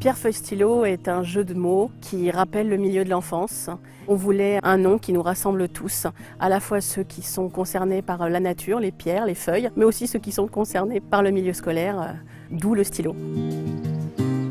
Pierre-feuille stylo est un jeu de mots qui rappelle le milieu de l'enfance. On voulait un nom qui nous rassemble tous, à la fois ceux qui sont concernés par la nature, les pierres, les feuilles, mais aussi ceux qui sont concernés par le milieu scolaire, d'où le stylo.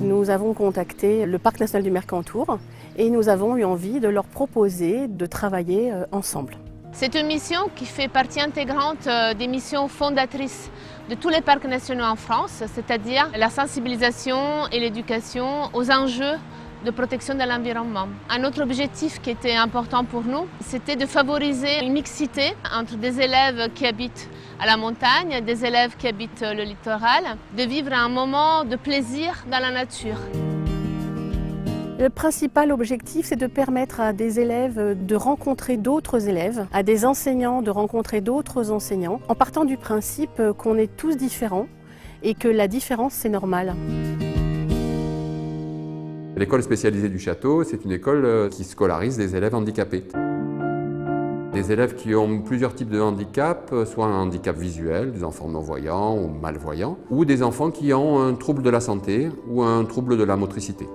Nous avons contacté le Parc national du Mercantour et nous avons eu envie de leur proposer de travailler ensemble. C'est une mission qui fait partie intégrante des missions fondatrices de tous les parcs nationaux en France, c'est-à-dire la sensibilisation et l'éducation aux enjeux de protection de l'environnement. Un autre objectif qui était important pour nous, c'était de favoriser une mixité entre des élèves qui habitent à la montagne, des élèves qui habitent le littoral, de vivre un moment de plaisir dans la nature. Le principal objectif, c'est de permettre à des élèves de rencontrer d'autres élèves, à des enseignants de rencontrer d'autres enseignants, en partant du principe qu'on est tous différents et que la différence, c'est normal. L'école spécialisée du château, c'est une école qui scolarise des élèves handicapés. Des élèves qui ont plusieurs types de handicap, soit un handicap visuel, des enfants non-voyants ou malvoyants, ou des enfants qui ont un trouble de la santé ou un trouble de la motricité.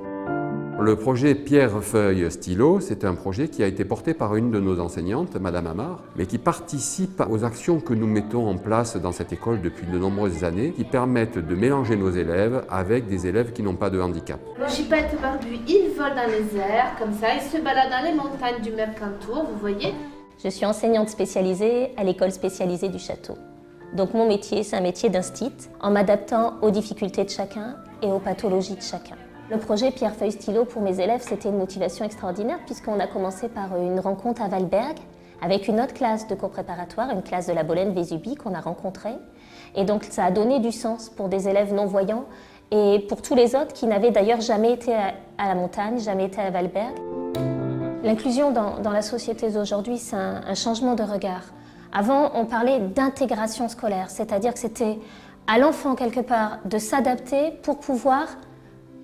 Le projet Pierre-feuille stylo, c'est un projet qui a été porté par une de nos enseignantes, Madame Amar, mais qui participe aux actions que nous mettons en place dans cette école depuis de nombreuses années, qui permettent de mélanger nos élèves avec des élèves qui n'ont pas de handicap. Le gipette barbu, il vole dans les airs, comme ça, il se balade dans les montagnes du Mercantour, vous voyez. Je suis enseignante spécialisée à l'école spécialisée du château. Donc mon métier, c'est un métier d'instit, en m'adaptant aux difficultés de chacun et aux pathologies de chacun. Le projet Pierre-feuille stylo pour mes élèves, c'était une motivation extraordinaire puisqu'on a commencé par une rencontre à Valberg avec une autre classe de cours préparatoire, une classe de la Bolène-Vésubie qu'on a rencontrée. Et donc ça a donné du sens pour des élèves non-voyants et pour tous les autres qui n'avaient d'ailleurs jamais été à la montagne, jamais été à Valberg. L'inclusion dans la société d'aujourd'hui, c'est un changement de regard. Avant, on parlait d'intégration scolaire, c'est-à-dire que c'était à l'enfant quelque part de s'adapter pour pouvoir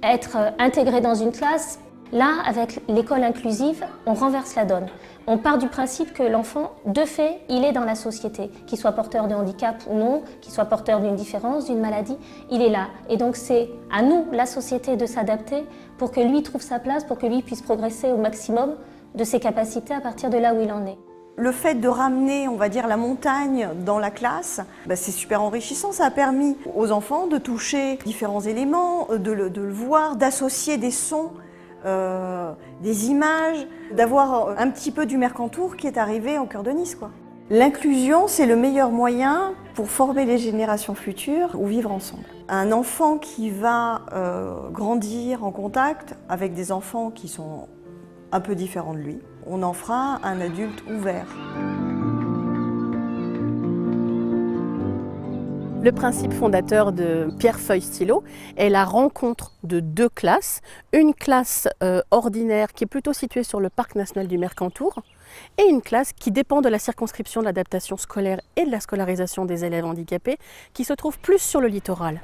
être intégré dans une classe. Là, avec l'école inclusive, on renverse la donne. On part du principe que l'enfant, de fait, il est dans la société. Qu'il soit porteur de handicap ou non, qu'il soit porteur d'une différence, d'une maladie, il est là. Et donc c'est à nous, la société, de s'adapter pour que lui trouve sa place, pour que lui puisse progresser au maximum de ses capacités à partir de là où il en est. Le fait de ramener, on va dire, la montagne dans la classe, c'est super enrichissant. Ça a permis aux enfants de toucher différents éléments, de le voir, d'associer des sons, des images, d'avoir un petit peu du Mercantour qui est arrivé au cœur de Nice, quoi. L'inclusion, c'est le meilleur moyen pour former les générations futures ou vivre ensemble. Un enfant qui va grandir en contact avec des enfants qui sont un peu différents de lui, on en fera un adulte ouvert. Le principe fondateur de Pierre-feuille stylo est la rencontre de deux classes. Une classe ordinaire qui est plutôt située sur le Parc national du Mercantour et une classe qui dépend de la circonscription de l'adaptation scolaire et de la scolarisation des élèves handicapés qui se trouve plus sur le littoral.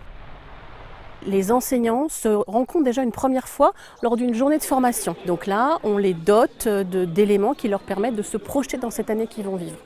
Les enseignants se rencontrent déjà une première fois lors d'une journée de formation. Donc là, on les dote d'éléments qui leur permettent de se projeter dans cette année qu'ils vont vivre.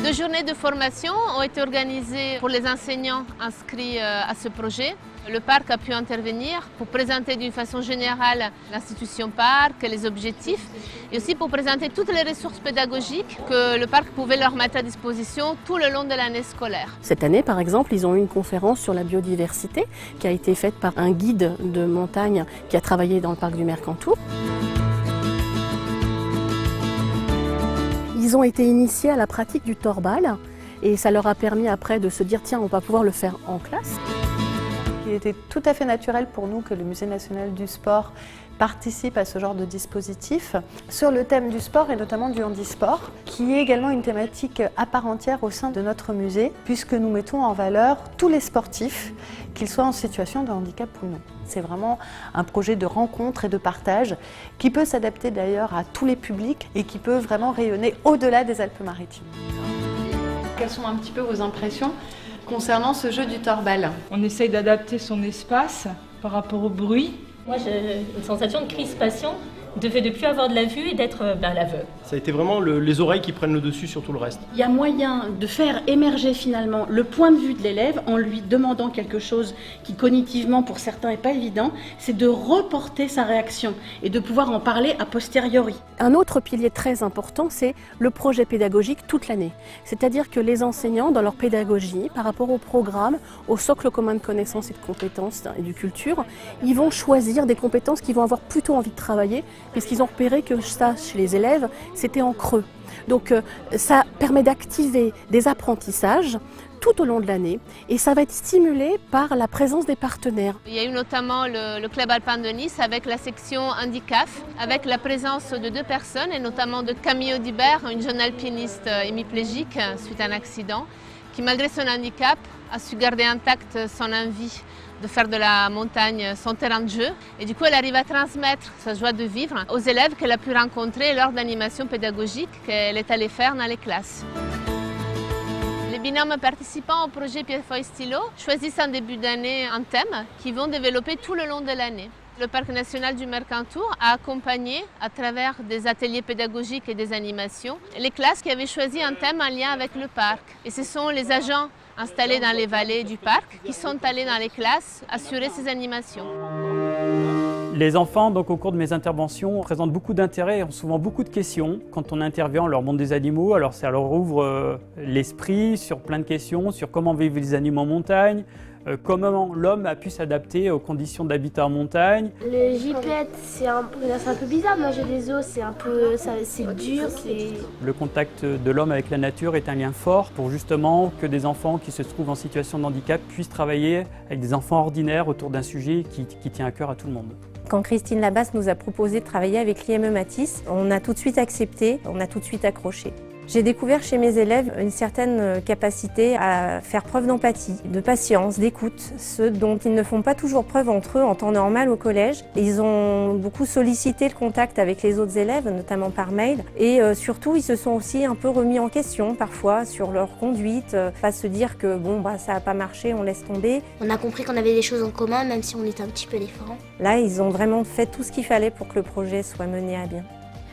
2 journées de formation ont été organisées pour les enseignants inscrits à ce projet. Le parc a pu intervenir pour présenter d'une façon générale l'institution parc, les objectifs et aussi pour présenter toutes les ressources pédagogiques que le parc pouvait leur mettre à disposition tout le long de l'année scolaire. Cette année, par exemple, ils ont eu une conférence sur la biodiversité qui a été faite par un guide de montagne qui a travaillé dans le parc du Mercantour. Ils ont été initiés à la pratique du torbal et ça leur a permis après de se dire tiens, on va pouvoir le faire en classe. Il était tout à fait naturel pour nous que le Musée national du sport participe à ce genre de dispositif sur le thème du sport et notamment du handisport, qui est également une thématique à part entière au sein de notre musée, puisque nous mettons en valeur tous les sportifs, qu'ils soient en situation de handicap ou non. C'est vraiment un projet de rencontre et de partage qui peut s'adapter d'ailleurs à tous les publics et qui peut vraiment rayonner au-delà des Alpes-Maritimes. Quelles sont un petit peu vos impressions concernant ce jeu du torbal? On essaye d'adapter son espace par rapport au bruit. Moi, j'ai une sensation de crispation de ne plus avoir de la vue et d'être l'aveugle. Ça a été vraiment les oreilles qui prennent le dessus sur tout le reste. Il y a moyen de faire émerger finalement le point de vue de l'élève en lui demandant quelque chose qui cognitivement pour certains n'est pas évident, c'est de reporter sa réaction et de pouvoir en parler a posteriori. Un autre pilier très important, c'est le projet pédagogique toute l'année. C'est-à-dire que les enseignants, dans leur pédagogie, par rapport au programme, au socle commun de connaissances et de compétences et de culture, ils vont choisir des compétences qu'ils vont avoir plutôt envie de travailler, puisqu'ils ont repéré que ça, chez les élèves, c'était en creux. Donc ça permet d'activer des apprentissages tout au long de l'année et ça va être stimulé par la présence des partenaires. Il y a eu notamment le Club Alpin de Nice avec la section handicap, avec la présence de 2 personnes et notamment de Camille Audibert, une jeune alpiniste hémiplégique suite à un accident, qui malgré son handicap a su garder intacte son envie de faire de la montagne son terrain de jeu. Et du coup, elle arrive à transmettre sa joie de vivre aux élèves qu'elle a pu rencontrer lors d'animations pédagogiques qu'elle est allée faire dans les classes. Les binômes participants au projet Pierrefeuille-Stylo choisissent en début d'année un thème qu'ils vont développer tout le long de l'année. Le Parc national du Mercantour a accompagné, à travers des ateliers pédagogiques et des animations, les classes qui avaient choisi un thème en lien avec le parc. Et ce sont les agents installés dans les vallées du parc qui sont allés dans les classes assurer ces animations. Les enfants, donc, au cours de mes interventions, présentent beaucoup d'intérêt et ont souvent beaucoup de questions. Quand on intervient, on leur montre des animaux, alors ça leur ouvre l'esprit sur plein de questions, sur comment vivent les animaux en montagne, comment l'homme a pu s'adapter aux conditions d'habitat en montagne. Le gypaète, c'est un peu bizarre, manger des os, c'est dur. Le contact de l'homme avec la nature est un lien fort pour justement que des enfants qui se trouvent en situation de handicap puissent travailler avec des enfants ordinaires autour d'un sujet qui tient à cœur à tout le monde. Quand Christine Labasse nous a proposé de travailler avec l'IME Matisse, on a tout de suite accepté, on a tout de suite accroché. J'ai découvert chez mes élèves une certaine capacité à faire preuve d'empathie, de patience, d'écoute, ce dont ils ne font pas toujours preuve entre eux en temps normal au collège. Ils ont beaucoup sollicité le contact avec les autres élèves, notamment par mail, et surtout ils se sont aussi un peu remis en question parfois sur leur conduite, pas se dire que ça n'a pas marché, on laisse tomber. On a compris qu'on avait des choses en commun même si on était un petit peu différents. Là, ils ont vraiment fait tout ce qu'il fallait pour que le projet soit mené à bien.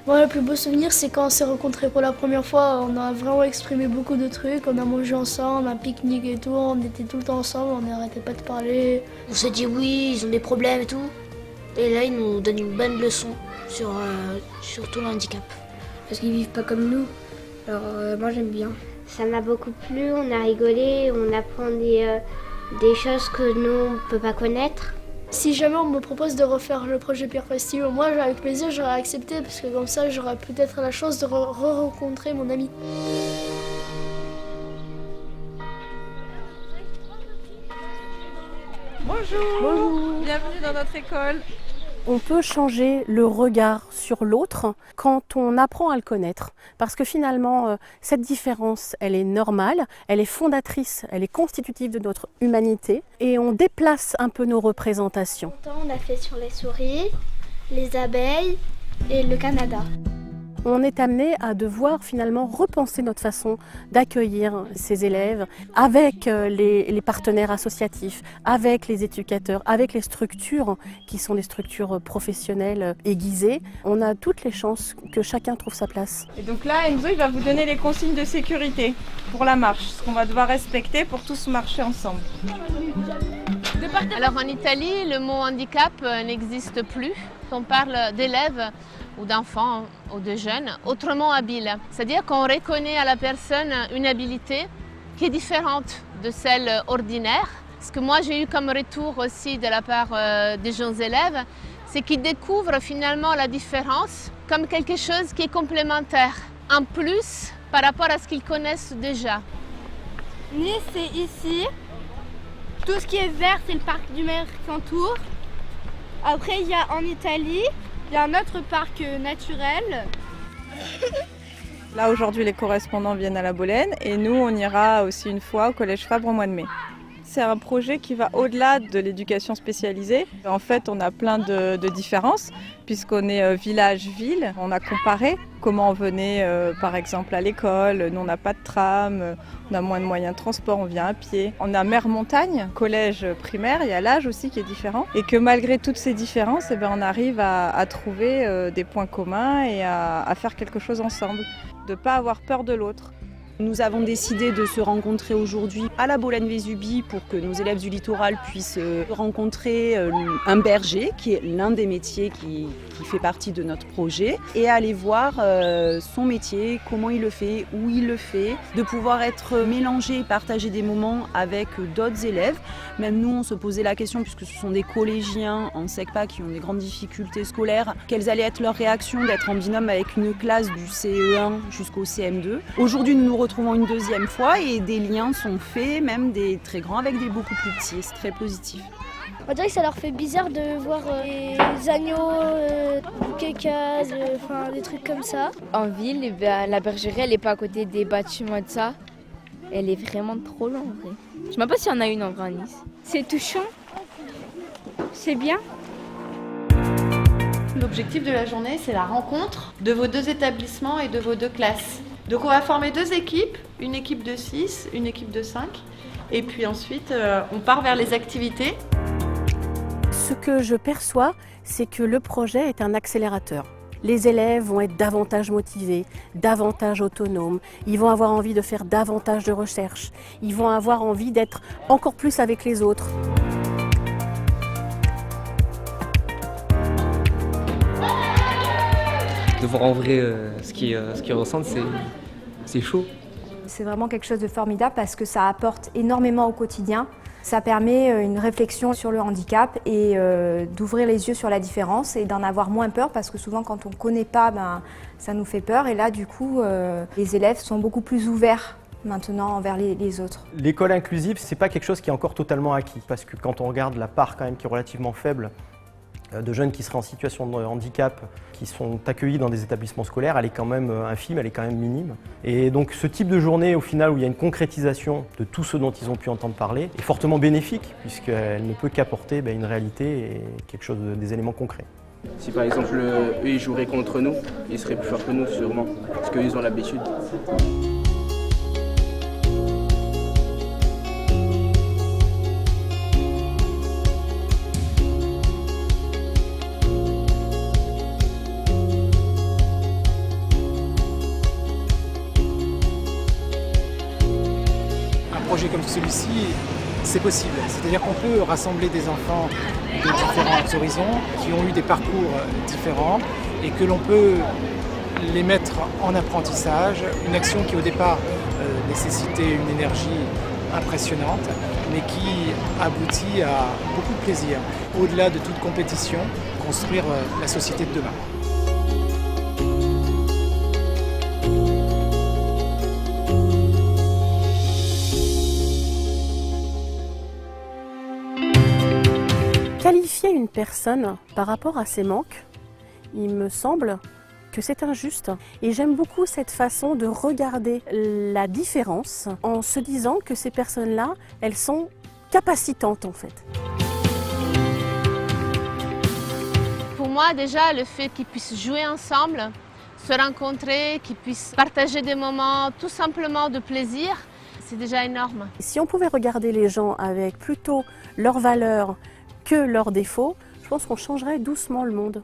Moi, le plus beau souvenir, c'est quand on s'est rencontrés pour la première fois. On a vraiment exprimé beaucoup de trucs. On a mangé ensemble, un pique-nique et tout. On était tout le temps ensemble, on n'arrêtait pas de parler. On s'est dit oui, ils ont des problèmes et tout. Et là, ils nous donnent une bonne leçon sur tout le handicap. Parce qu'ils vivent pas comme nous. Alors, moi, j'aime bien. Ça m'a beaucoup plu, on a rigolé, on apprend des choses que nous, on ne peut pas connaître. Si jamais on me propose de refaire le projet Pierrefeuille-Stylo, moi avec plaisir j'aurais accepté parce que comme ça j'aurais peut-être la chance de re-rencontrer mon ami. Bonjour. Bonjour. Bienvenue dans notre école. On peut changer le regard sur l'autre quand on apprend à le connaître. Parce que finalement, cette différence, elle est normale, elle est fondatrice, elle est constitutive de notre humanité. Et on déplace un peu nos représentations. On a fait sur les souris, les abeilles et le Canada. On est amené à devoir finalement repenser notre façon d'accueillir ces élèves avec les partenaires associatifs, avec les éducateurs, avec les structures qui sont des structures professionnelles aiguisées. On a toutes les chances que chacun trouve sa place. Et donc là, Enzo, il va vous donner les consignes de sécurité pour la marche, ce qu'on va devoir respecter pour tous marcher ensemble. Alors en Italie, le mot handicap n'existe plus. On parle d'élèves ou d'enfants ou de jeunes autrement habiles. C'est-à-dire qu'on reconnaît à la personne une habilité qui est différente de celle ordinaire. Ce que moi j'ai eu comme retour aussi de la part des jeunes élèves, c'est qu'ils découvrent finalement la différence comme quelque chose qui est complémentaire, en plus par rapport à ce qu'ils connaissent déjà. Nice, c'est ici. Tout ce qui est vert, c'est le parc du Mercantour. Après, il y a en Italie, il y a un autre parc naturel. Là, aujourd'hui, les correspondants viennent à la Bolène et nous, on ira aussi une fois au Collège Fabre au mois de mai. C'est un projet qui va au-delà de l'éducation spécialisée. En fait, on a plein de différences puisqu'on est village-ville. On a comparé comment on venait par exemple à l'école. Nous, on n'a pas de tram, on a moins de moyens de transport, on vient à pied. On a mer-montagne, collège primaire, il y a l'âge aussi qui est différent. Et que malgré toutes ces différences, eh bien, on arrive à trouver des points communs et à faire quelque chose ensemble. De ne pas avoir peur de l'autre. Nous avons décidé de se rencontrer aujourd'hui à la Bolagne-Vésubie pour que nos élèves du littoral puissent rencontrer un berger, qui est l'un des métiers qui fait partie de notre projet, et aller voir son métier, comment il le fait, où il le fait, de pouvoir être mélangé et partager des moments avec d'autres élèves. Même nous, on se posait la question, puisque ce sont des collégiens en SECPA qui ont des grandes difficultés scolaires, quelles allaient être leurs réactions d'être en binôme avec une classe du CE1 jusqu'au CM2. Aujourd'hui, nous nous retrouvons une deuxième fois et des liens sont faits, même des très grands avec des beaucoup plus petits. C'est très positif. On dirait que ça leur fait bizarre de voir les agneaux, caca, enfin des trucs comme ça. En ville, la bergerie, elle n'est pas à côté des bâtiments et de ça. Elle est vraiment trop loin en vrai. Je ne sais même pas s'il y en a une en vrai à Nice. C'est touchant, c'est bien. L'objectif de la journée, c'est la rencontre de vos deux établissements et de vos deux classes. Donc on va former deux équipes, une équipe de 6, une équipe de 5. Et puis ensuite, on part vers les activités. Ce que je perçois, c'est que le projet est un accélérateur. Les élèves vont être davantage motivés, davantage autonomes, ils vont avoir envie de faire davantage de recherches, ils vont avoir envie d'être encore plus avec les autres. De voir en vrai ce qu'ils ressentent, c'est chaud. C'est vraiment quelque chose de formidable parce que ça apporte énormément au quotidien. Ça permet une réflexion sur le handicap et d'ouvrir les yeux sur la différence et d'en avoir moins peur parce que souvent quand on ne connaît pas, ça nous fait peur et là du coup les élèves sont beaucoup plus ouverts maintenant envers les autres. L'école inclusive, c'est pas quelque chose qui est encore totalement acquis parce que quand on regarde la part quand même qui est relativement faible de jeunes qui seraient en situation de handicap, qui sont accueillis dans des établissements scolaires, elle est quand même infime, elle est quand même minime. Et donc ce type de journée, au final, où il y a une concrétisation de tout ce dont ils ont pu entendre parler, est fortement bénéfique, puisqu'elle ne peut qu'apporter une réalité et quelque chose des éléments concrets. Si par exemple, eux, ils joueraient contre nous, ils seraient plus forts que nous, sûrement, parce qu'ils ont l'habitude. Un projet comme celui-ci, c'est possible. C'est-à-dire qu'on peut rassembler des enfants de différents horizons, qui ont eu des parcours différents, et que l'on peut les mettre en apprentissage. Une action qui au départ nécessitait une énergie impressionnante, mais qui aboutit à beaucoup de plaisir. Au-delà de toute compétition, construire la société de demain. Qualifier une personne par rapport à ses manques, il me semble que c'est injuste. Et j'aime beaucoup cette façon de regarder la différence en se disant que ces personnes-là, elles sont capacitantes en fait. Pour moi, déjà, le fait qu'ils puissent jouer ensemble, se rencontrer, qu'ils puissent partager des moments tout simplement de plaisir, c'est déjà énorme. Si on pouvait regarder les gens avec plutôt leurs valeurs que leurs défauts, je pense qu'on changerait doucement le monde.